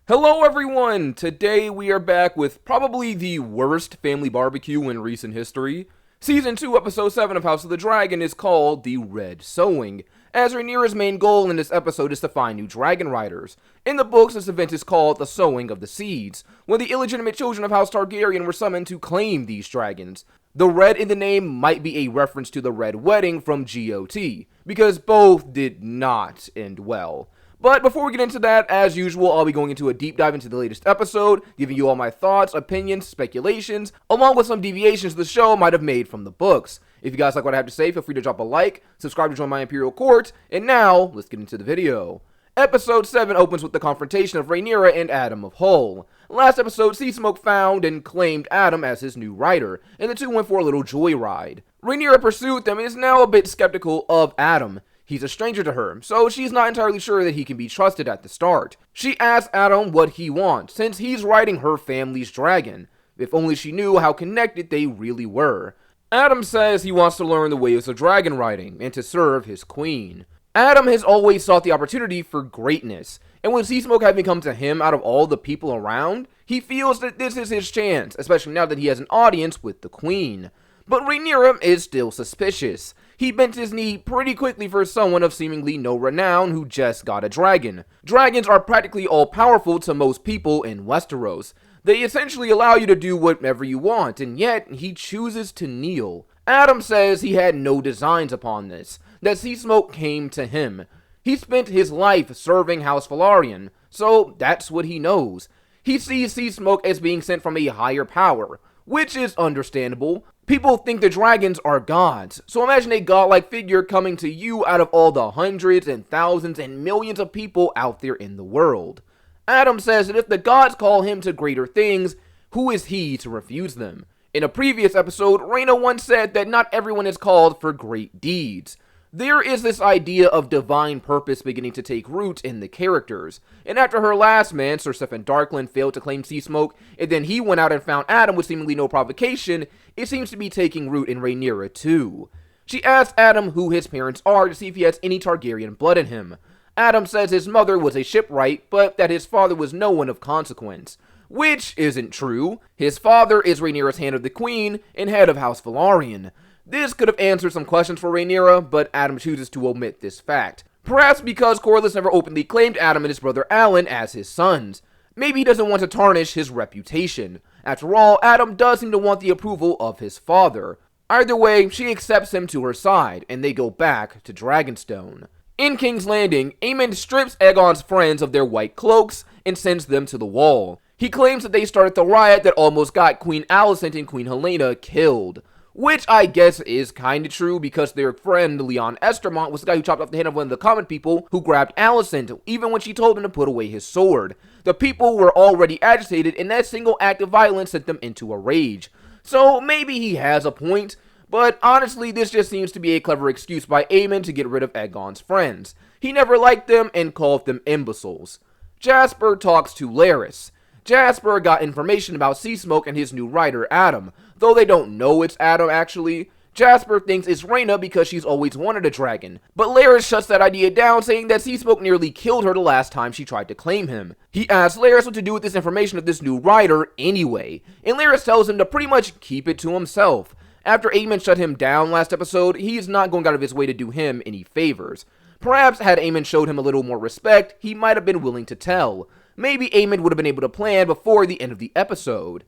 Hello everyone! Today we are back with probably the worst family barbecue in recent history. Season 2, Episode 7 of House of the Dragon is called the Red Sowing, as Rhaenyra's main goal in this episode is to find new dragon riders. In the books, this event is called the Sowing of the Seeds, when the illegitimate children of House Targaryen were summoned to claim these dragons. The red in the name might be a reference to the Red Wedding from GOT, because both did not end well. But before we get into that, as usual, I'll be going into a deep dive into the latest episode, giving you all my thoughts, opinions, speculations, along with some deviations the show might have made from the books. If you guys like what I have to say, feel free to drop a like, subscribe to join my Imperial Court, and now, let's get into the video. Episode 7 opens with the confrontation of Rhaenyra and Adam of Hull. Last episode, Seasmoke found and claimed Adam as his new rider, and the two went for a little joyride. Rhaenyra pursued them and is now a bit skeptical of Adam. He's a stranger to her, so she's not entirely sure that he can be trusted at the start. She asks Adam what he wants, since he's riding her family's dragon. If only she knew how connected they really were. Adam says he wants to learn the ways of dragon riding, and to serve his queen. Adam has always sought the opportunity for greatness, and with Seasmoke having come to him out of all the people around, he feels that this is his chance, especially now that he has an audience with the queen. But Rhaenyra is still suspicious. He bent his knee pretty quickly for someone of seemingly no renown who just got a dragon. Dragons are practically all-powerful to most people in Westeros. They essentially allow you to do whatever you want, and yet he chooses to kneel. Adam says he had no designs upon this, that Seasmoke came to him. He spent his life serving House Velaryon, so that's what he knows. He sees Seasmoke as being sent from a higher power, which is understandable. People think the dragons are gods, so imagine a godlike figure coming to you out of all the hundreds and thousands and millions of people out there in the world. Adam says that if the gods call him to greater things, who is he to refuse them? In a previous episode, Rhaena once said that not everyone is called for great deeds. There is this idea of divine purpose beginning to take root in the characters, and after her last man, Sir Stephen Darkland, failed to claim Seasmoke, and then he went out and found Adam with seemingly no provocation, it seems to be taking root in Rhaenyra too. She asks Adam who his parents are to see if he has any Targaryen blood in him. Adam says his mother was a shipwright, but that his father was no one of consequence. Which isn't true. His father is Rhaenyra's Hand of the Queen and head of House Velaryon. This could have answered some questions for Rhaenyra, but Adam chooses to omit this fact. Perhaps because Corlys never openly claimed Adam and his brother Alan as his sons. Maybe he doesn't want to tarnish his reputation. After all, Adam does seem to want the approval of his father. Either way, she accepts him to her side, and they go back to Dragonstone. In King's Landing, Aemond strips Aegon's friends of their white cloaks and sends them to the wall. He claims that they started the riot that almost got Queen Alicent and Queen Helena killed. Which I guess is kinda true, because their friend Leon Estermont was the guy who chopped off the head of one of the common people who grabbed Alicent, even when she told him to put away his sword. The people were already agitated, and that single act of violence sent them into a rage. So maybe he has a point, but honestly this just seems to be a clever excuse by Aemond to get rid of Aegon's friends. He never liked them and called them imbeciles. Jasper talks to Larys. Jasper got information about Seasmoke and his new rider, Adam, though they don't know it's Adam actually. Jasper thinks it's Rhaena because she's always wanted a dragon, but Larys shuts that idea down, saying that Seasmoke nearly killed her the last time she tried to claim him. He asks Larys what to do with this information of this new rider anyway, and Larys tells him to pretty much keep it to himself. After Aemond shut him down last episode, he's not going out of his way to do him any favors. Perhaps had Aemond showed him a little more respect, he might have been willing to tell. Maybe Aemond would have been able to plan before the end of the episode.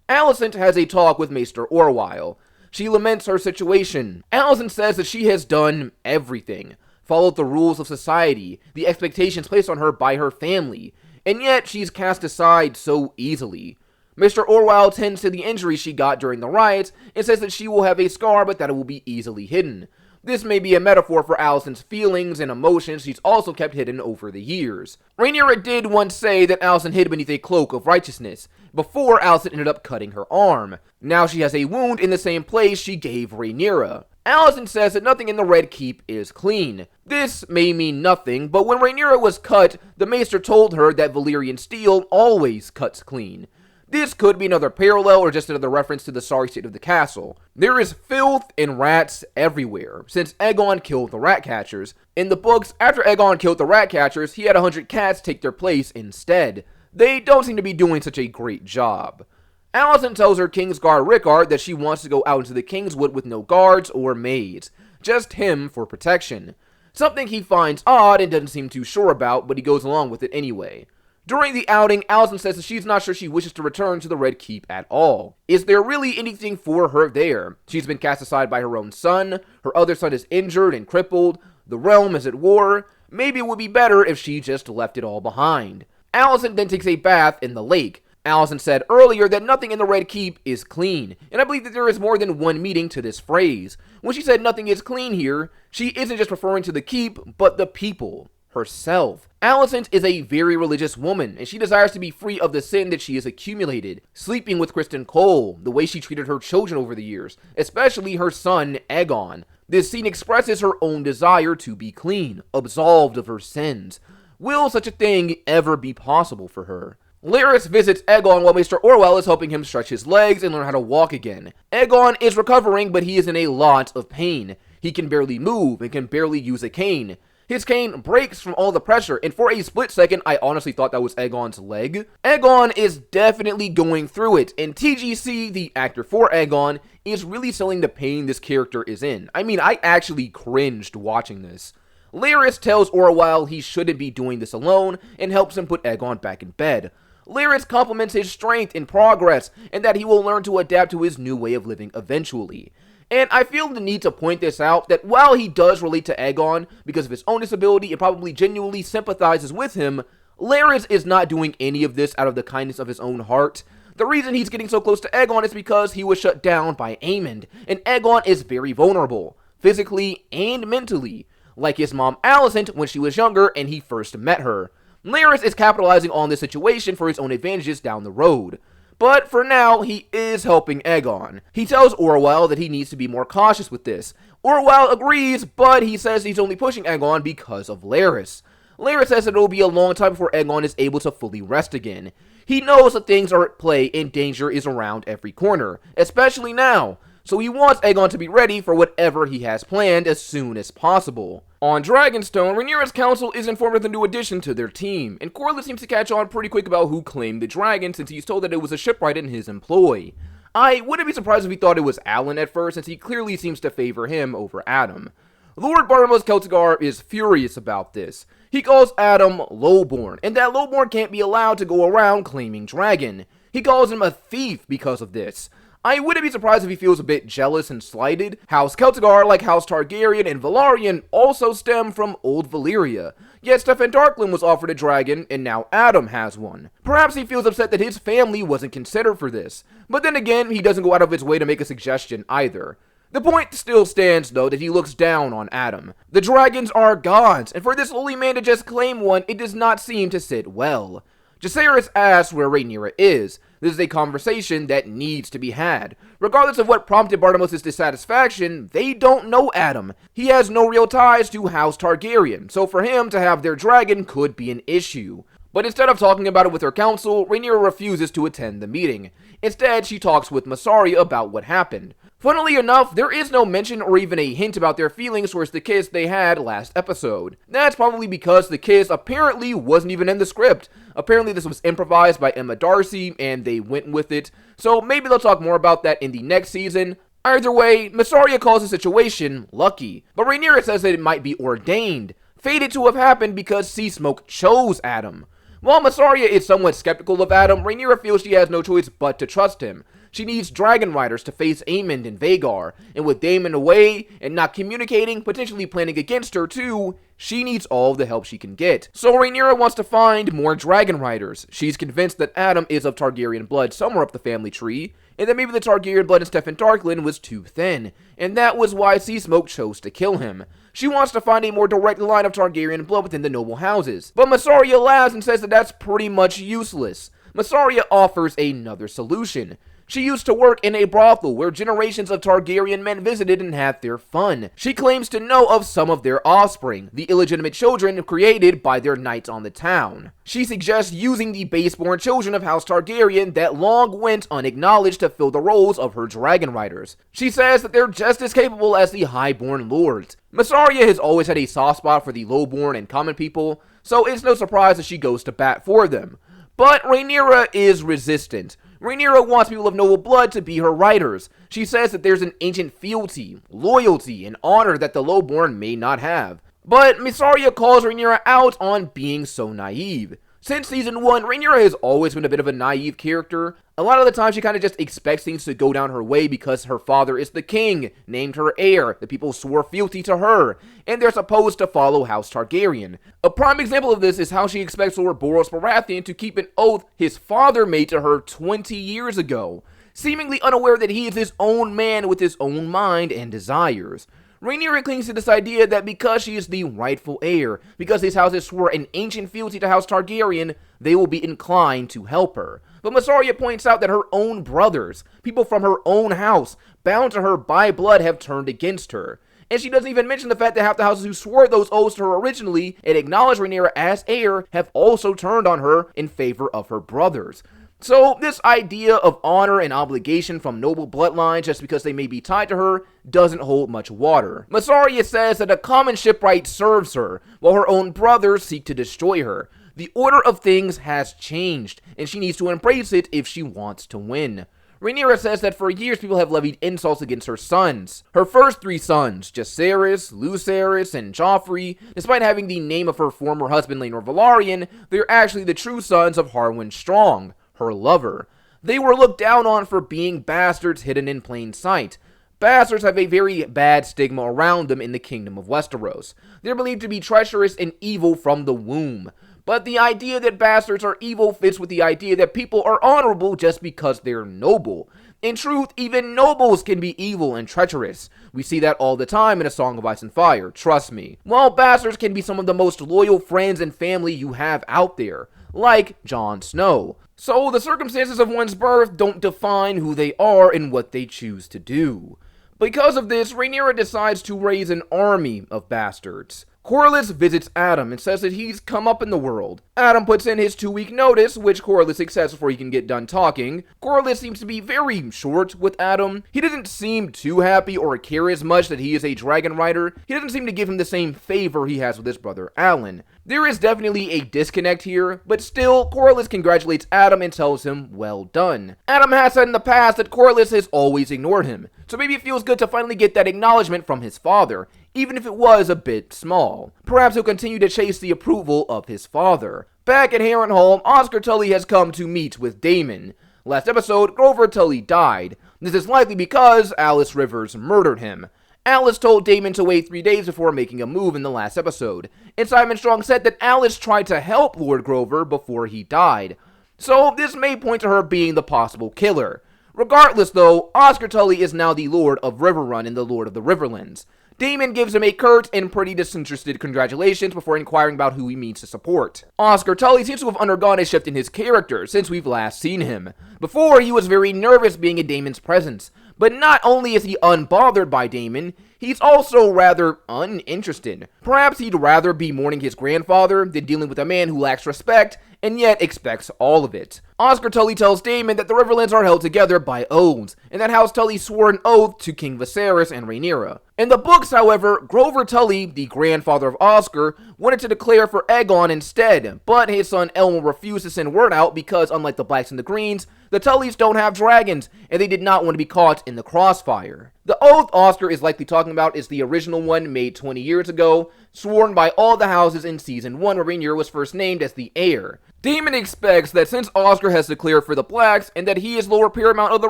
Alicent has a talk with Maester Orwyle. She laments her situation. Alicent says that she has done everything, followed the rules of society, the expectations placed on her by her family, and yet she's cast aside so easily. Mr. Orwyle tends to the injuries she got during the riots and says that she will have a scar but that it will be easily hidden. This may be a metaphor for Alicent's feelings and emotions she's also kept hidden over the years. Rhaenyra did once say that Alicent hid beneath a cloak of righteousness, before Alicent ended up cutting her arm. Now she has a wound in the same place she gave Rhaenyra. Alicent says that nothing in the Red Keep is clean. This may mean nothing, but when Rhaenyra was cut, the Maester told her that Valyrian steel always cuts clean. This could be another parallel or just another reference to the sorry state of the castle. There is filth and rats everywhere, since Aegon killed the rat catchers. In the books, after Aegon killed the rat catchers, he had 100 cats take their place instead. they don't seem to be doing such a great job. Alicent tells her Kingsguard Rickard that she wants to go out into the Kingswood with no guards or maids, just him for protection. Something he finds odd and doesn't seem too sure about, but he goes along with it anyway. During the outing, Alicent says that she's not sure she wishes to return to the Red Keep at all. Is there really anything for her there? She's been cast aside by her own son, her other son is injured and crippled, the realm is at war. Maybe it would be better if she just left it all behind. Alicent then takes a bath in the lake. Alicent said earlier that nothing in the Red Keep is clean, and I believe that there is more than one meaning to this phrase. When she said nothing is clean here, she isn't just referring to the keep, but the people, herself. Alicent is a very religious woman, and she desires to be free of the sin that she has accumulated. Sleeping with Criston Cole, the way she treated her children over the years, especially her son, Aegon. This scene expresses her own desire to be clean, absolved of her sins. Will such a thing ever be possible for her? Larys visits Aegon while Maester Orwell is helping him stretch his legs and learn how to walk again. Aegon is recovering, but he is in a lot of pain. He can barely move and can barely use a cane. His cane breaks from all the pressure, and for a split second, I honestly thought that was Aegon's leg. Aegon is definitely going through it, and TGC, the actor for Aegon, is really selling the pain this character is in. I mean, I actually cringed watching this. Larys tells Orwell he shouldn't be doing this alone, and helps him put Aegon back in bed. Larys compliments his strength and progress, and that he will learn to adapt to his new way of living eventually. And I feel the need to point this out, that while he does relate to Aegon because of his own disability and probably genuinely sympathizes with him, Larys is not doing any of this out of the kindness of his own heart. The reason he's getting so close to Aegon is because he was shut down by Aemond, and Aegon is very vulnerable, physically and mentally, like his mom Alicent when she was younger and he first met her. Larys is capitalizing on this situation for his own advantages down the road. But for now, he is helping Aegon. He tells Orwell that he needs to be more cautious with this. Orwell agrees, but he says he's only pushing Aegon because of Larys. Larys says that it will be a long time before Aegon is able to fully rest again. He knows that things are at play and danger is around every corner, especially now. So he wants Aegon to be ready for whatever he has planned as soon as possible. On Dragonstone, Rhaenyra's council is informed of the new addition to their team, and Corlys seems to catch on pretty quick about who claimed the dragon since he's told that it was a shipwright in his employ. I wouldn't be surprised if he thought it was Alan at first, since he clearly seems to favor him over Adam. Lord Bartemos Celtigar is furious about this. He calls Adam lowborn, and that lowborn can't be allowed to go around claiming dragon. He calls him a thief because of this. I wouldn't be surprised if he feels a bit jealous and slighted. House Celtigar, like House Targaryen and Velaryon, also stem from old Valyria. Yet Steffan Darkland was offered a dragon, and now Adam has one. Perhaps he feels upset that his family wasn't considered for this. But then again, he doesn't go out of his way to make a suggestion either. The point still stands, though, that he looks down on Adam. The dragons are gods, and for this lowly man to just claim one, it does not seem to sit well. Jacaerys asks where Rhaenyra is. This is a conversation that needs to be had. Regardless of what prompted Bartemos' dissatisfaction, they don't know Adam. He has no real ties to House Targaryen, so for him to have their dragon could be an issue. But instead of talking about it with her council, Rhaenyra refuses to attend the meeting. Instead, she talks with Mysaria about what happened. Funnily enough, there is no mention or even a hint about their feelings towards the kiss they had last episode. That's probably because the kiss apparently wasn't even in the script. Apparently this was improvised by Emma Darcy, and they went with it. So maybe they'll talk more about that in the next season. Either way, Mysaria calls the situation lucky, but Rhaenyra says that it might be ordained, fated to have happened because Seasmoke chose Adam. While Mysaria is somewhat skeptical of Adam, Rhaenyra feels she has no choice but to trust him. She needs dragon riders to face Aemond and Vhagar, and with Daemon away and not communicating, potentially planning against her too, she needs all the help she can get. So Rhaenyra wants to find more dragon riders. She's convinced that Adam is of Targaryen blood somewhere up the family tree, and that maybe the Targaryen blood in Steffan Darkland was too thin, and that was why Seasmoke chose to kill him. She wants to find a more direct line of Targaryen blood within the noble houses, but Mysaria laughs and says that that's pretty much useless. Mysaria offers another solution. She used to work in a brothel where generations of Targaryen men visited and had their fun. She claims to know of some of their offspring, the illegitimate children created by their knights on the town. She suggests using the baseborn children of House Targaryen that long went unacknowledged to fill the roles of her dragon riders. She says that they're just as capable as the highborn lords. Mysaria has always had a soft spot for the lowborn and common people, so it's no surprise that she goes to bat for them. But Rhaenyra is resistant. Rhaenyra wants people of noble blood to be her riders. She says that there's an ancient fealty, loyalty, and honor that the lowborn may not have. But Mysaria calls Rhaenyra out on being so naive. Since season 1, Rhaenyra has always been a bit of a naive character. A lot of the time she kind of just expects things to go down her way because her father is the king, named her heir, the people swore fealty to her, and they're supposed to follow House Targaryen. A prime example of this is how she expects Lord Boros Baratheon to keep an oath his father made to her 20 years ago, seemingly unaware that he is his own man with his own mind and desires. Rhaenyra clings to this idea that because she is the rightful heir, because these houses swore an ancient fealty to House Targaryen, they will be inclined to help her. But Mysaria points out that her own brothers, people from her own house, bound to her by blood, have turned against her. And she doesn't even mention the fact that half the houses who swore those oaths to her originally and acknowledged Rhaenyra as heir have also turned on her in favor of her brothers. So this idea of honor and obligation from noble bloodlines just because they may be tied to her doesn't hold much water. Mysaria says that a common shipwright serves her, while her own brothers seek to destroy her. The order of things has changed, and she needs to embrace it if she wants to win. Rhaenyra says that for years people have levied insults against her sons. Her first 3 sons, Jacaerys, Lucerys, and Joffrey, despite having the name of her former husband Lord Velaryon, they're actually the true sons of Harwin Strong, her lover. They were looked down on for being bastards hidden in plain sight. Bastards have a very bad stigma around them in the kingdom of Westeros. They're believed to be treacherous and evil from the womb. But the idea that bastards are evil fits with the idea that people are honorable just because they're noble. In truth, even nobles can be evil and treacherous. We see that all the time in A Song of Ice and Fire, trust me. While bastards can be some of the most loyal friends and family you have out there, like Jon Snow. So the circumstances of one's birth don't define who they are and what they choose to do. Because of this, Rhaenyra decides to raise an army of bastards. Corlys visits Adam and says that he's come up in the world. Adam puts in his 2-week notice, which Corlys accepts before he can get done talking. Corlys seems to be very short with Adam. He doesn't seem too happy or care as much that he is a dragon rider. He doesn't seem to give him the same favor he has with his brother Alan. There is definitely a disconnect here, but still, Corlys congratulates Adam and tells him, well done. Adam has said in the past that Corlys has always ignored him, so maybe it feels good to finally get that acknowledgement from his father, even if it was a bit small. Perhaps he'll continue to chase the approval of his father. Back at Harrenhal, Oscar Tully has come to meet with Daemon. Last episode, Grover Tully died. This is likely because Alice Rivers murdered him. Alice told Daemon to wait 3 days before making a move in the last episode, and Simon Strong said that Alice tried to help Lord Grover before he died. So this may point to her being the possible killer. Regardless though, Oscar Tully is now the Lord of Riverrun and the Lord of the Riverlands. Daemon gives him a curt and pretty disinterested congratulations before inquiring about who he means to support. Oscar Tully seems to have undergone a shift in his character since we've last seen him. Before, he was very nervous being in Daemon's presence, but not only is he unbothered by Daemon, he's also rather uninterested. Perhaps he'd rather be mourning his grandfather than dealing with a man who lacks respect and yet expects all of it. Oscar Tully tells Daemon that the Riverlands are held together by oaths, and that House Tully swore an oath to King Viserys and Rhaenyra. In the books, however, Grover Tully, the grandfather of Oscar, wanted to declare for Aegon instead, but his son Elmo refused to send word out because, unlike the Blacks and the Greens, the Tullys don't have dragons, and they did not want to be caught in the crossfire. The oath Oscar is likely talking about is the original one made 20 years ago, sworn by all the houses in Season 1 where Rhaenyra was first named as the heir. Daemon expects that since Oscar has declared for the Blacks, and that he is Lord Paramount of the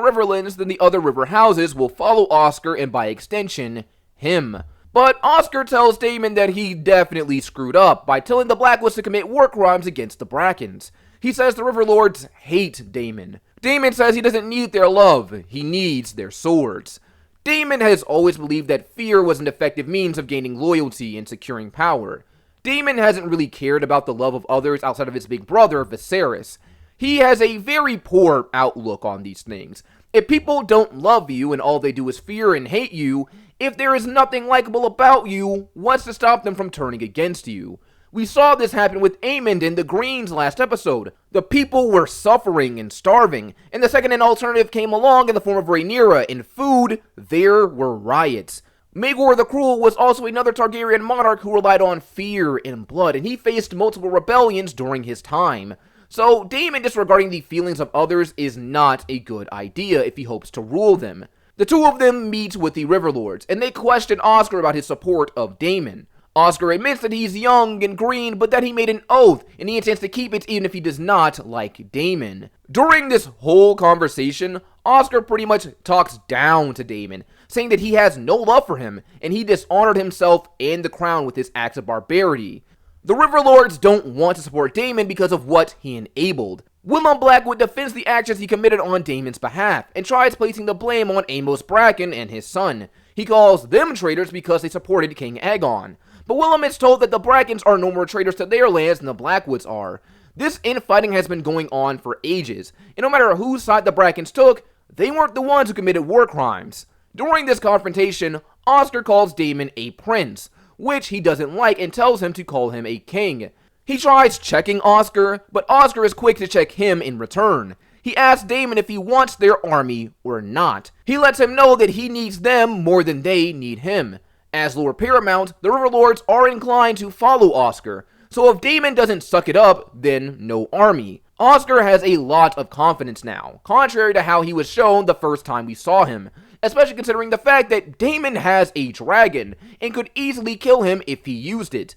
Riverlands, then the other river houses will follow Oscar and by extension, him. But Oscar tells Daemon that he definitely screwed up by telling the Blackwoods to commit war crimes against the Brackens. He says the Riverlords hate Daemon. Daemon says he doesn't need their love, he needs their swords. Daemon has always believed that fear was an effective means of gaining loyalty and securing power. Daemon hasn't really cared about the love of others outside of his big brother, Viserys. He has a very poor outlook on these things. If people don't love you and all they do is fear and hate you, if there is nothing likable about you, what's to stop them from turning against you? We saw this happen with Aemond and the Greens last episode. The people were suffering and starving, and the second an alternative came along in the form of Rhaenyra and food, there were riots. Maegor the Cruel was also another Targaryen monarch who relied on fear and blood, and he faced multiple rebellions during his time. So Daemon disregarding the feelings of others is not a good idea if he hopes to rule them. The two of them meet with the Riverlords, and they question Oscar about his support of Daemon. Oscar admits that he's young and green, but that he made an oath, and he intends to keep it even if he does not like Daemon. During this whole conversation, Oscar pretty much talks down to Daemon, saying that he has no love for him, and he dishonored himself and the crown with his acts of barbarity. The Riverlords don't want to support Daemon because of what he enabled. Willem Blackwood defends the actions he committed on Daemon's behalf, and tries placing the blame on Amos Bracken and his son. He calls them traitors because they supported King Aegon. But Willem is told that the Brackens are no more traitors to their lands than the Blackwoods are. This infighting has been going on for ages, and no matter whose side the Brackens took, they weren't the ones who committed war crimes. During this confrontation, Oscar calls Daemon a prince, which he doesn't like and tells him to call him a king. He tries checking Oscar, but Oscar is quick to check him in return. He asks Daemon if he wants their army or not. He lets him know that he needs them more than they need him. As Lord Paramount, the Riverlords are inclined to follow Oscar, so if Daemon doesn't suck it up, then no army. Oscar has a lot of confidence now, contrary to how he was shown the first time we saw him, especially considering the fact that Daemon has a dragon, and could easily kill him if he used it.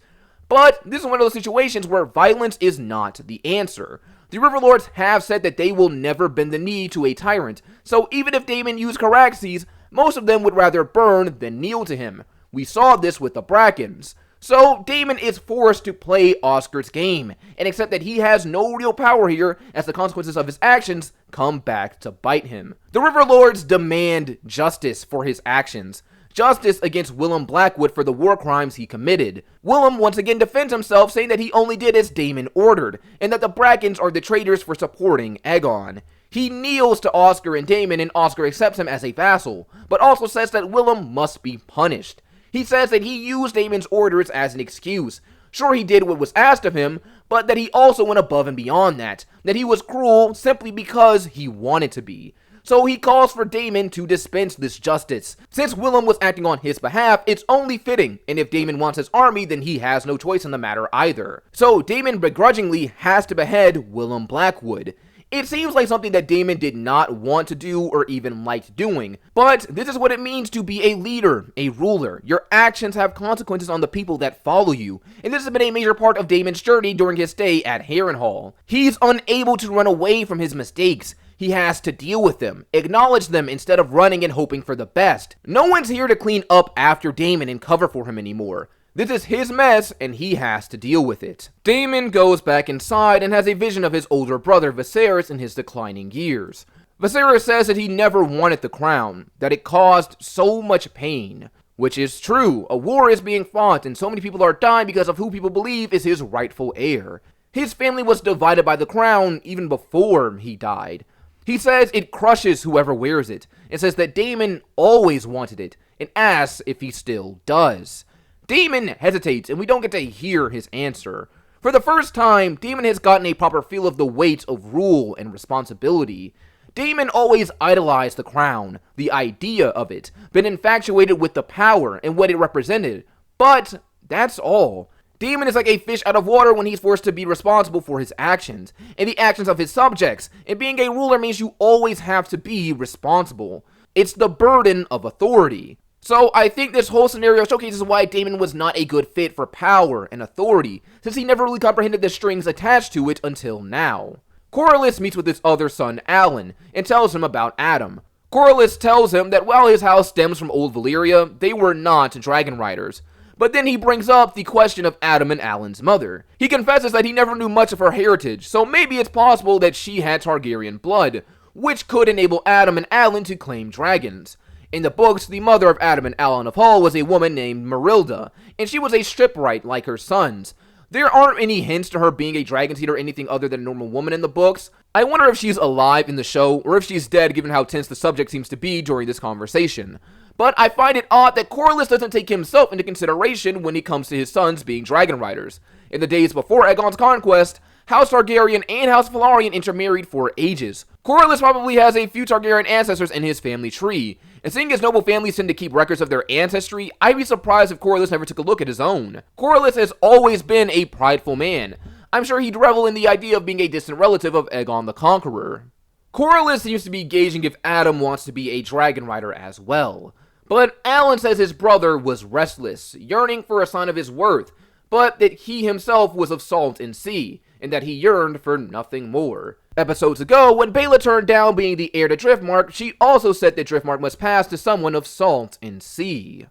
But this is one of those situations where violence is not the answer. The Riverlords have said that they will never bend the knee to a tyrant, so even if Daemon used Caraxes, most of them would rather burn than kneel to him. We saw this with the Brackens. So Daemon is forced to play Oscar's game, and accept that he has no real power here as the consequences of his actions come back to bite him. The Riverlords demand justice for his actions. Justice against Willem Blackwood for the war crimes he committed. Willem once again defends himself, saying that he only did as Daemon ordered, and that the Brackens are the traitors for supporting Aegon. He kneels to Oscar and Daemon, and Oscar accepts him as a vassal, but also says that Willem must be punished. He says that he used Daemon's orders as an excuse. Sure, he did what was asked of him, but that he also went above and beyond that he was cruel simply because he wanted to be. So he calls for Daemon to dispense this justice. Since Willem was acting on his behalf, it's only fitting, and if Daemon wants his army, then he has no choice in the matter either. So Daemon begrudgingly has to behead Willem Blackwood. It seems like something that Daemon did not want to do or even liked doing, but this is what it means to be a leader, a ruler. Your actions have consequences on the people that follow you, and this has been a major part of Daemon's journey during his stay at Harrenhal. He's unable to run away from his mistakes. He has to deal with them, acknowledge them instead of running and hoping for the best. No one's here to clean up after Daemon and cover for him anymore. This is his mess, and he has to deal with it. Daemon goes back inside and has a vision of his older brother Viserys in his declining years. Viserys says that he never wanted the crown, that it caused so much pain. Which is true. A war is being fought, and so many people are dying because of who people believe is his rightful heir. His family was divided by the crown even before he died. He says it crushes whoever wears it, and says that Daemon always wanted it, and asks if he still does. Daemon hesitates, and we don't get to hear his answer. For the first time, Daemon has gotten a proper feel of the weight of rule and responsibility. Daemon always idolized the crown, the idea of it, been infatuated with the power and what it represented. But that's all. Daemon is like a fish out of water when he's forced to be responsible for his actions, and the actions of his subjects, and being a ruler means you always have to be responsible. It's the burden of authority. So I think this whole scenario showcases why Daemon was not a good fit for power and authority, since he never really comprehended the strings attached to it until now. Corlys meets with his other son, Alan, and tells him about Adam. Corlys tells him that while his house stems from old Valyria, they were not dragon riders. But then he brings up the question of Adam and Alan's mother. He confesses that he never knew much of her heritage, so maybe it's possible that she had Targaryen blood, which could enable Adam and Alan to claim dragons. In the books, the mother of Adam and Alan of Hall was a woman named Merilda, and she was a shipwright like her sons. There aren't any hints to her being a dragon seed or anything other than a normal woman in the books. I wonder if she's alive in the show, or if she's dead given how tense the subject seems to be during this conversation. But I find it odd that Corlys doesn't take himself into consideration when it comes to his sons being dragon riders. In the days before Aegon's conquest, House Targaryen and House Velaryon intermarried for ages. Corlys probably has a few Targaryen ancestors in his family tree, and seeing as noble families tend to keep records of their ancestry, I'd be surprised if Corlys never took a look at his own. Corlys has always been a prideful man. I'm sure he'd revel in the idea of being a distant relative of Aegon the Conqueror. Corlys seems to be gauging if Adam wants to be a dragon rider as well. But Alan says his brother was restless, yearning for a sign of his worth, but that he himself was of salt and sea, and that he yearned for nothing more. Episodes ago, when Baela turned down being the heir to Driftmark, she also said that Driftmark must pass to someone of salt and sea.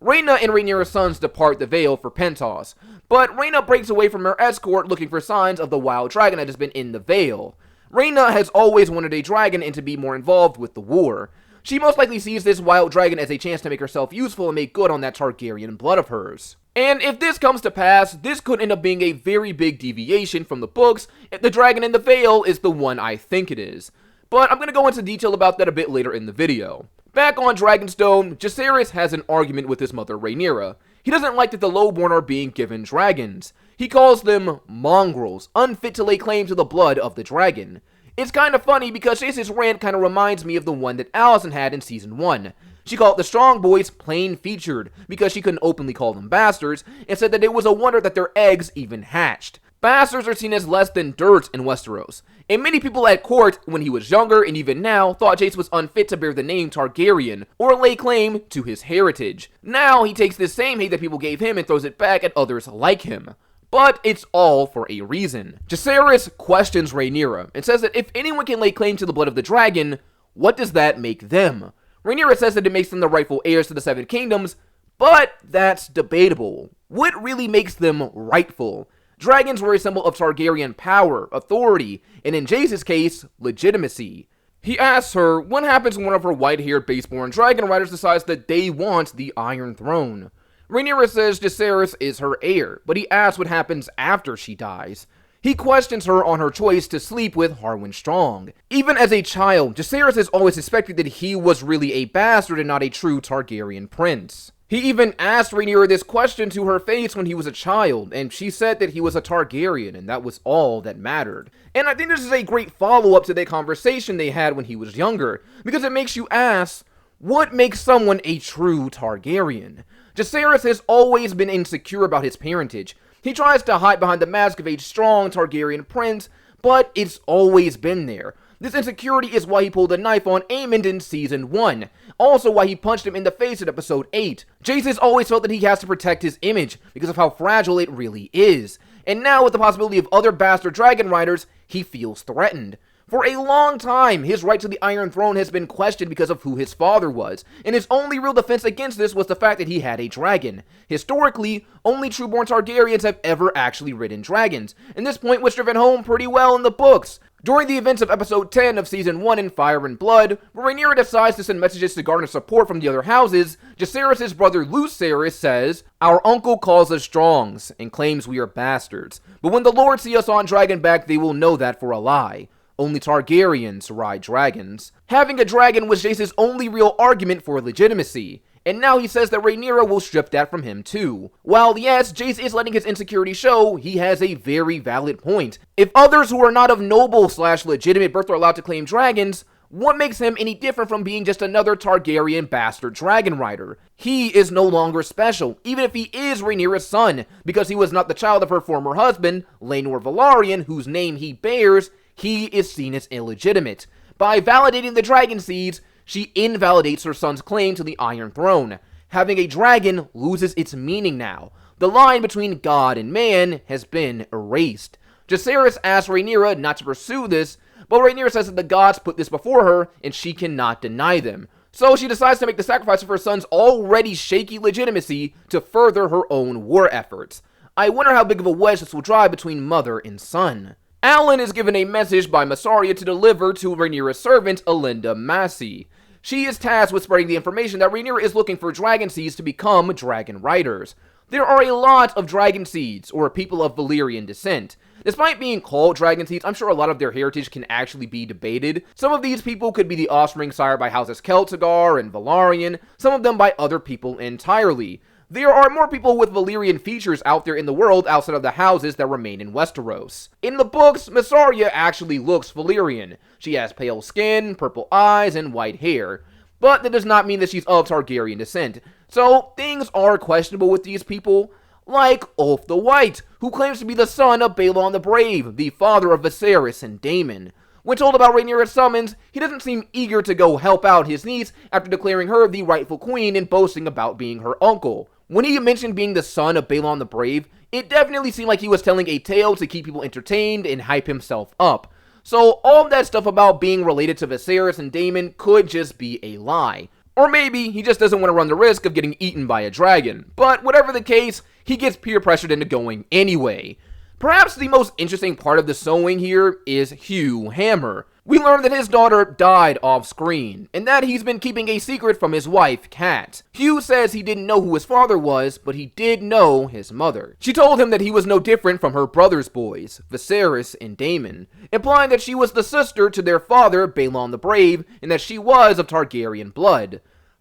Rhaena and Rhaenyra's sons depart the Vale for Pentos, but Rhaena breaks away from her escort looking for signs of the wild dragon that has been in the Vale. Rhaena has always wanted a dragon and to be more involved with the war. She most likely sees this wild dragon as a chance to make herself useful and make good on that Targaryen blood of hers. And if this comes to pass, this could end up being a very big deviation from the books if the dragon in the Vale is the one I think it is. But I'm going to go into detail about that a bit later in the video. Back on Dragonstone, Jacaerys has an argument with his mother Rhaenyra. He doesn't like that the lowborn are being given dragons. He calls them mongrels, unfit to lay claim to the blood of the dragon. It's kind of funny because Jace's rant kind of reminds me of the one that Alicent had in Season 1. She called the strong boys plain-featured because she couldn't openly call them bastards, and said that it was a wonder that their eggs even hatched. Bastards are seen as less than dirt in Westeros, and many people at court, when he was younger and even now, thought Jace was unfit to bear the name Targaryen, or lay claim to his heritage. Now he takes this same hate that people gave him and throws it back at others like him. But it's all for a reason. Jacaerys questions Rhaenyra, and says that if anyone can lay claim to the blood of the dragon, what does that make them? Rhaenyra says that it makes them the rightful heirs to the Seven Kingdoms, but that's debatable. What really makes them rightful? Dragons were a symbol of Targaryen power, authority, and in Jace's case, legitimacy. He asks her, what happens when one of her white-haired baseborn dragon riders decides that they want the Iron Throne? Rhaenyra says Jacaerys is her heir, but he asks what happens after she dies. He questions her on her choice to sleep with Harwin Strong. Even as a child, Jacaerys has always suspected that he was really a bastard and not a true Targaryen prince. He even asked Rhaenyra this question to her face when he was a child, and she said that he was a Targaryen, and that was all that mattered. And I think this is a great follow-up to the conversation they had when he was younger, because it makes you ask, what makes someone a true Targaryen? Jacaerys has always been insecure about his parentage. He tries to hide behind the mask of a strong Targaryen prince, but it's always been there. This insecurity is why he pulled a knife on Aemond in Season 1. Also why he punched him in the face in Episode 8. Jace has always felt that he has to protect his image because of how fragile it really is. And now with the possibility of other bastard dragon riders, he feels threatened. For a long time, his right to the Iron Throne has been questioned because of who his father was, and his only real defense against this was the fact that he had a dragon. Historically, only trueborn Targaryens have ever actually ridden dragons, and this point was driven home pretty well in the books. During the events of Episode 10 of Season 1 in Fire and Blood, where Rhaenyra decides to send messages to garner support from the other houses, Jacaerys' brother Lucerys says, "Our uncle calls us Strongs, and claims we are bastards. But when the Lord see us on Dragonback, they will know that for a lie. Only Targaryens ride dragons." Having a dragon was Jace's only real argument for legitimacy, and now he says that Rhaenyra will strip that from him too. While yes, Jace is letting his insecurity show, he has a very valid point. If others who are not of noble/legitimate birth are allowed to claim dragons, what makes him any different from being just another Targaryen bastard dragon rider? He is no longer special, even if he is Rhaenyra's son, because he was not the child of her former husband, Laenor Velaryon, whose name he bears. He is seen as illegitimate. By validating the dragon seeds, she invalidates her son's claim to the Iron Throne. Having a dragon loses its meaning now. The line between God and man has been erased. Jacaerys asks Rhaenyra not to pursue this, but Rhaenyra says that the gods put this before her, and she cannot deny them. So she decides to make the sacrifice of her son's already shaky legitimacy to further her own war efforts. I wonder how big of a wedge this will drive between mother and son. Alan is given a message by Mysaria to deliver to Rhaenyra's servant, Alinda Massey. She is tasked with spreading the information that Rhaenyra is looking for dragon seeds to become dragon riders. There are a lot of dragon seeds, or people of Valyrian descent. Despite being called dragon seeds, I'm sure a lot of their heritage can actually be debated. Some of these people could be the offspring sired by houses Celtigar and Velaryon, some of them by other people entirely. There are more people with Valyrian features out there in the world outside of the houses that remain in Westeros. In the books, Mysaria actually looks Valyrian. She has pale skin, purple eyes, and white hair. But that does not mean that she's of Targaryen descent. So, things are questionable with these people. like Ulf the White, who claims to be the son of Balon the Brave, the father of Viserys and Daemon. When told about Rhaenyra's summons, he doesn't seem eager to go help out his niece after declaring her the rightful queen and boasting about being her uncle. When he mentioned being the son of Balon the Brave, it definitely seemed like he was telling a tale to keep people entertained and hype himself up. So all that stuff about being related to Viserys and Daemon could just be a lie. Or maybe he just doesn't want to run the risk of getting eaten by a dragon. But whatever the case, he gets peer pressured into going anyway. Perhaps the most interesting part of the sowing here is Hugh Hammer. We learn that his daughter died off screen, and that he's been keeping a secret from his wife, Kat. Hugh says he didn't know who his father was, but he did know his mother. She told him that he was no different from her brother's boys, Viserys and Daemon, implying that she was the sister to their father, Balon the Brave, and that she was of Targaryen blood.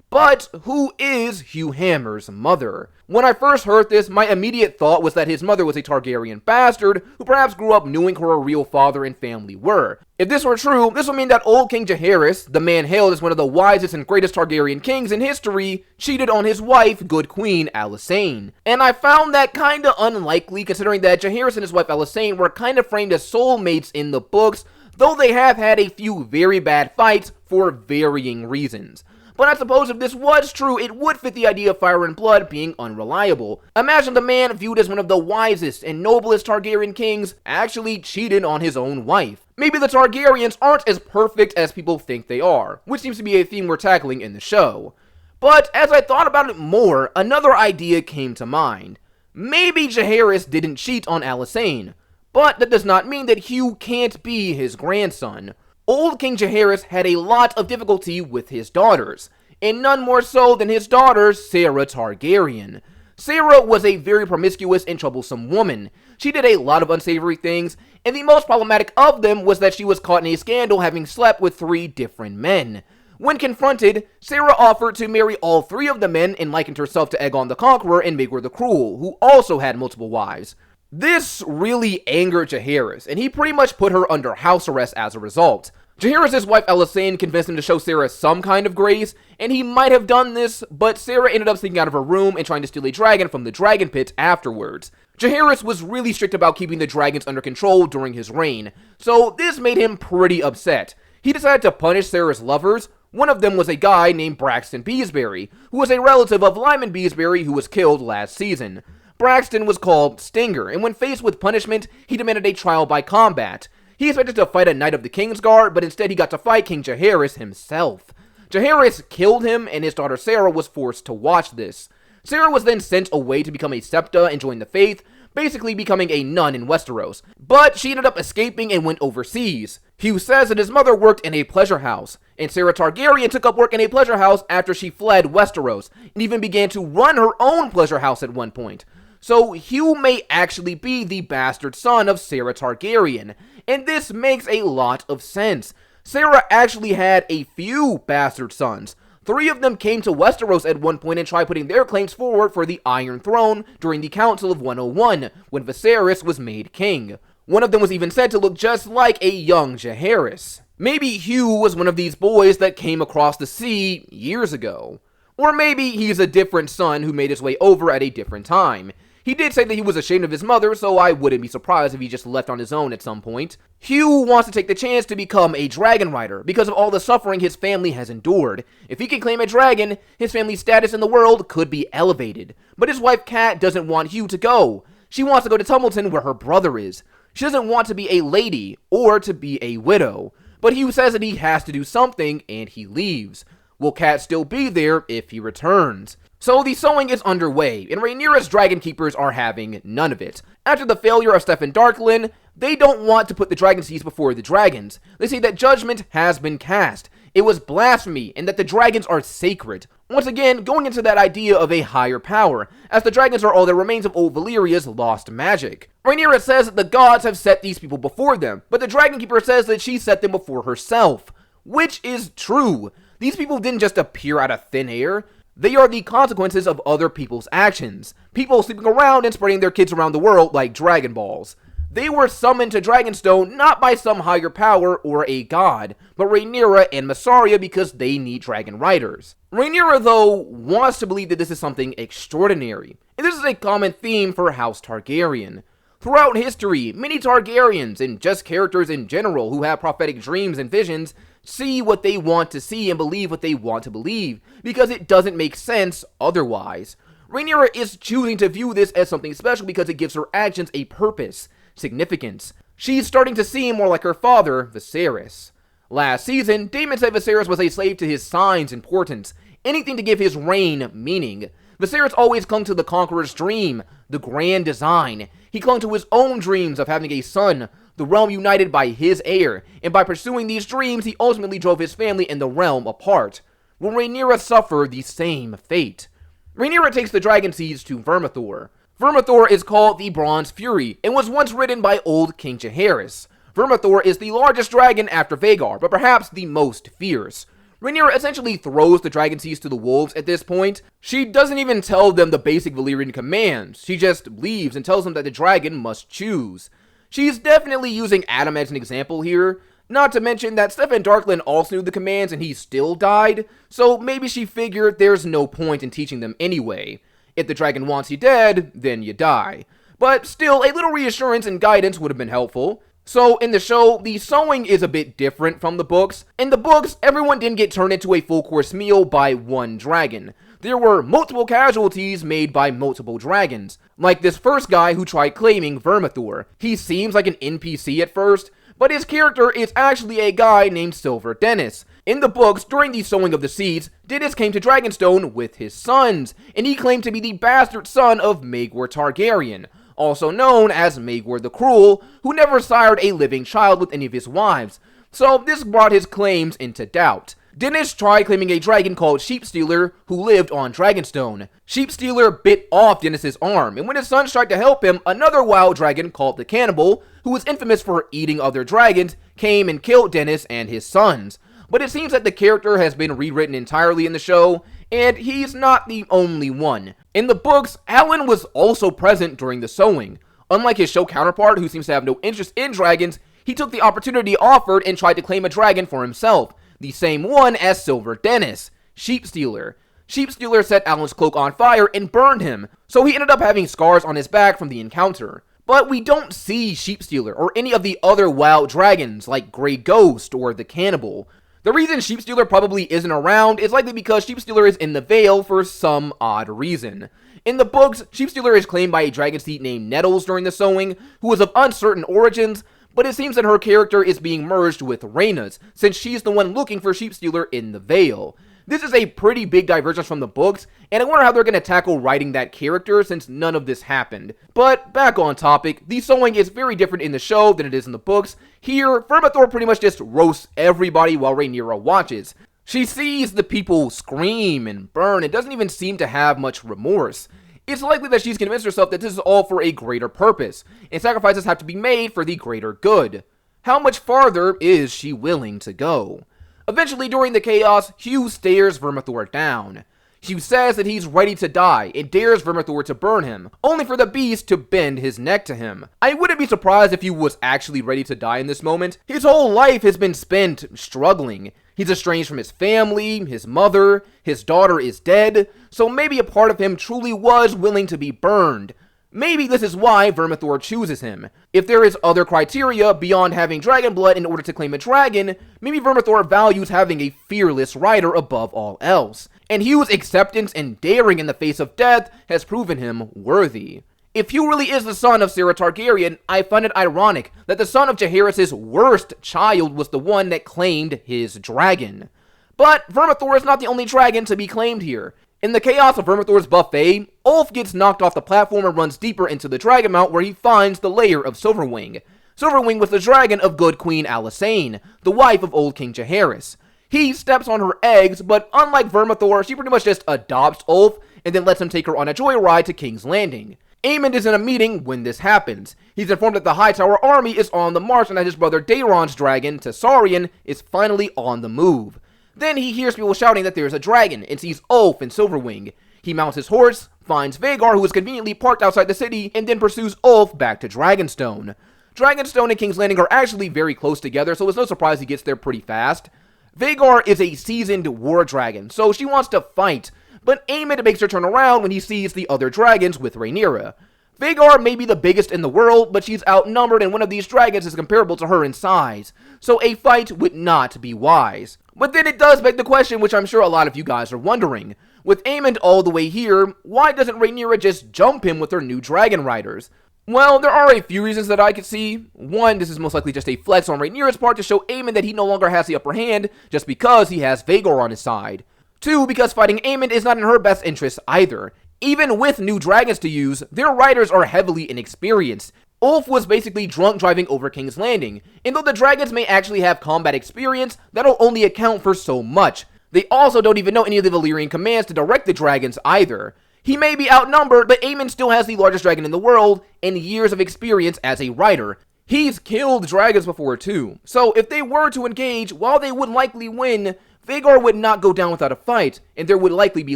But who is Hugh Hammer's mother? When I first heard this, my immediate thought was that his mother was a Targaryen bastard who perhaps grew up knowing who her real father and family were. If this were true, this would mean that old King Jacaerys, the man hailed as one of the wisest and greatest Targaryen kings in history, cheated on his wife, good Queen Alicent. And I found that kinda unlikely considering that Jacaerys and his wife Alicent were kinda framed as soulmates in the books, though they have had a few very bad fights for varying reasons. But I suppose if this was true, it would fit the idea of fire and blood being unreliable. Imagine the man viewed as one of the wisest and noblest Targaryen kings actually cheated on his own wife. Maybe the Targaryens aren't as perfect as people think they are, which seems to be a theme we're tackling in the show. But as I thought about it more, another idea came to mind. Maybe Jacaerys didn't cheat on Alicent, but that does not mean that Hugh can't be his grandson. Old King Jacaerys had a lot of difficulty with his daughters, and none more so than his daughter, Sarah Targaryen. Sarah was a very promiscuous and troublesome woman. She did a lot of unsavory things, and the most problematic of them was that she was caught in a scandal having slept with 3 different men. When confronted, Sarah offered to marry all 3 of the men and likened herself to Aegon the Conqueror and Maegor the Cruel, who also had multiple wives. This really angered Jacaerys, and he pretty much put her under house arrest as a result. Jacaerys' wife Alicent convinced him to show Sarah some kind of grace, and he might have done this, but Sarah ended up sneaking out of her room and trying to steal a dragon from the dragon pit afterwards. Jacaerys was really strict about keeping the dragons under control during his reign, so this made him pretty upset. He decided to punish Sarah's lovers. One of them was a guy named Braxton Beesbury, who was a relative of Lyman Beesbury who was killed last season. Braxton was called Stinger, and when faced with punishment, he demanded a trial by combat. He expected to fight a Knight of the Kingsguard, but instead he got to fight King Jacaerys himself. Jacaerys killed him, and his daughter Sarah was forced to watch this. Sarah was then sent away to become a septa and join the faith, basically becoming a nun in Westeros. But she ended up escaping and went overseas. Hugh says that his mother worked in a pleasure house, and Sarah Targaryen took up work in a pleasure house after she fled Westeros, and even began to run her own pleasure house at one point. So Hugh may actually be the bastard son of Sarah Targaryen, and this makes a lot of sense. Sarah actually had a few bastard sons. 3 of them came to Westeros at one point and tried putting their claims forward for the Iron Throne during the Council of 101, when Viserys was made king. One of them was even said to look just like a young Jacaerys. Maybe Hugh was one of these boys that came across the sea years ago. Or maybe he's a different son who made his way over at a different time. He did say that he was ashamed of his mother, so I wouldn't be surprised if he just left on his own at some point. Hugh wants to take the chance to become a dragon rider because of all the suffering his family has endured. If he can claim a dragon, his family's status in the world could be elevated. But his wife Kat doesn't want Hugh to go. She wants to go to Tumbleton where her brother is. She doesn't want to be a lady or to be a widow. But Hugh says that he has to do something, and he leaves. Will Kat still be there if he returns? So the sowing is underway, and Rhaenyra's Dragon Keepers are having none of it. After the failure of Steffon Darklyn, they don't want to put the dragon seeds before the dragons. They say that judgment has been cast. It was blasphemy, and that the dragons are sacred. Once again, going into that idea of a higher power, as the dragons are all that remains of old Valyria's lost magic. Rhaenyra says that the gods have set these people before them, but the Dragon Keeper says that she set them before herself. Which is true. These people didn't just appear out of thin air. They are the consequences of other people's actions. People sleeping around and spreading their kids around the world like Dragon Balls. They were summoned to Dragonstone not by some higher power or a god, but Rhaenyra and Mysaria because they need dragon riders. Rhaenyra, though, wants to believe that this is something extraordinary, and this is a common theme for House Targaryen. Throughout history, many Targaryens, and just characters in general who have prophetic dreams and visions, see what they want to see and believe what they want to believe, because it doesn't make sense otherwise. Rhaenyra is choosing to view this as something special because it gives her actions a purpose, significance. She's starting to seem more like her father, Viserys. Last season, Daemon said Viserys was a slave to his signs and portents, anything to give his reign meaning. Viserys always clung to the conqueror's dream, the grand design. He clung to his own dreams of having a son, the realm united by his heir, and by pursuing these dreams, he ultimately drove his family and the realm apart. Will Rhaenyra suffer the same fate? Rhaenyra takes the dragon seeds to Vermithor. Vermithor is called the Bronze Fury, and was once ridden by old King Jacaerys. Vermithor is the largest dragon after Vhagar, but perhaps the most fierce. Rhaenyra essentially throws the dragon seeds to the wolves at this point. She doesn't even tell them the basic Valyrian commands. She just leaves and tells them that the dragon must choose. She's definitely using Adam as an example here. Not to mention that Steffon Darkland also knew the commands and he still died, so maybe she figured there's no point in teaching them anyway. If the dragon wants you dead, then you die. But still, a little reassurance and guidance would have been helpful. So, in the show, the sowing is a bit different from the books. In the books, everyone didn't get turned into a full-course meal by one dragon. There were multiple casualties made by multiple dragons, like this first guy who tried claiming Vermithor. He seems like an NPC at first, but his character is actually a guy named Silver Dennis. In the books, during the sowing of the seeds, Dennis came to Dragonstone with his sons, and he claimed to be the bastard son of Maegor Targaryen, also known as Maegor the Cruel, who never sired a living child with any of his wives. So this brought his claims into doubt. Dennis tried claiming a dragon called Sheepstealer, who lived on Dragonstone. Sheepstealer bit off Dennis's arm, and when his sons tried to help him, another wild dragon called the Cannibal, who was infamous for eating other dragons, came and killed Dennis and his sons. But it seems that the character has been rewritten entirely in the show, and he's not the only one. In the books, Alan was also present during the sowing. Unlike his show counterpart, who seems to have no interest in dragons, he took the opportunity offered and tried to claim a dragon for himself, the same one as Silver Dennis, Sheepstealer. Sheepstealer set Alan's cloak on fire and burned him, so he ended up having scars on his back from the encounter. But we don't see Sheepstealer or any of the other wild dragons like Grey Ghost or the Cannibal. The reason Sheepstealer probably isn't around is likely because Sheepstealer is in the Vale for some odd reason. In the books, Sheepstealer is claimed by a dragon seed named Nettles during the sowing, who is of uncertain origins, but it seems that her character is being merged with Rhaena's, since she's the one looking for Sheepstealer in the Vale. This is a pretty big divergence from the books, and I wonder how they're going to tackle writing that character since none of this happened. But back on topic, the sowing is very different in the show than it is in the books. Here, Vermithor pretty much just roasts everybody while Rhaenyra watches. She sees the people scream and burn and doesn't even seem to have much remorse. It's likely that she's convinced herself that this is all for a greater purpose, and sacrifices have to be made for the greater good. How much farther is she willing to go? Eventually, during the chaos, Hugh stares Vermithor down. Hugh says that he's ready to die and dares Vermithor to burn him, only for the beast to bend his neck to him. I wouldn't be surprised if Hugh was actually ready to die in this moment. His whole life has been spent struggling. He's estranged from his family, his mother, his daughter is dead, so maybe a part of him truly was willing to be burned. Maybe this is why Vermithor chooses him. If there is other criteria beyond having dragon blood in order to claim a dragon, maybe Vermithor values having a fearless rider above all else. And Hugh's acceptance and daring in the face of death has proven him worthy. If Hugh really is the son of Sarah Targaryen, I find it ironic that the son of Jacaerys' worst child was the one that claimed his dragon. But Vermithor is not the only dragon to be claimed here. In the chaos of Vermithor's buffet, Ulf gets knocked off the platform and runs deeper into the Dragon Mount where he finds the lair of Silverwing. Silverwing was the dragon of good Queen Alicent, the wife of old King Jacaerys. He steps on her eggs, but unlike Vermithor, she pretty much just adopts Ulf and then lets him take her on a joyride to King's Landing. Aemond is in a meeting when this happens. He's informed that the Hightower army is on the march and that his brother Daeron's dragon, Tessarion, is finally on the move. Then he hears people shouting that there's a dragon and sees Ulf and Silverwing. He mounts his horse, finds Vhagar, who is conveniently parked outside the city, and then pursues Ulf back to Dragonstone. Dragonstone and King's Landing are actually very close together, so it's no surprise he gets there pretty fast. Vhagar is a seasoned war dragon, so she wants to fight, but Aemond makes her turn around when he sees the other dragons with Rhaenyra. Vhagar may be the biggest in the world, but she's outnumbered and one of these dragons is comparable to her in size, so a fight would not be wise. But then it does beg the question, which I'm sure a lot of you guys are wondering. With Aemond all the way here, why doesn't Rhaenyra just jump him with her new dragon riders? Well, there are a few reasons that I could see. One, this is most likely just a flex on Rhaenyra's part to show Aemond that he no longer has the upper hand just because he has Vhagar on his side. Two, because fighting Aemond is not in her best interest either. Even with new dragons to use, their riders are heavily inexperienced. Ulf was basically drunk driving over King's Landing, and though the dragons may actually have combat experience, that'll only account for so much. They also don't even know any of the Valyrian commands to direct the dragons either. He may be outnumbered, but Aemond still has the largest dragon in the world and years of experience as a rider. He's killed dragons before too, so if they were to engage, while they would likely win, Vhagar would not go down without a fight, and there would likely be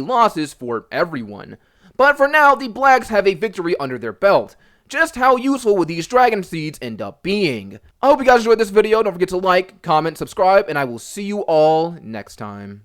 losses for everyone. But for now, the Blacks have a victory under their belt. Just how useful would these dragon seeds end up being? I hope you guys enjoyed this video. Don't forget to like, comment, subscribe, and I will see you all next time.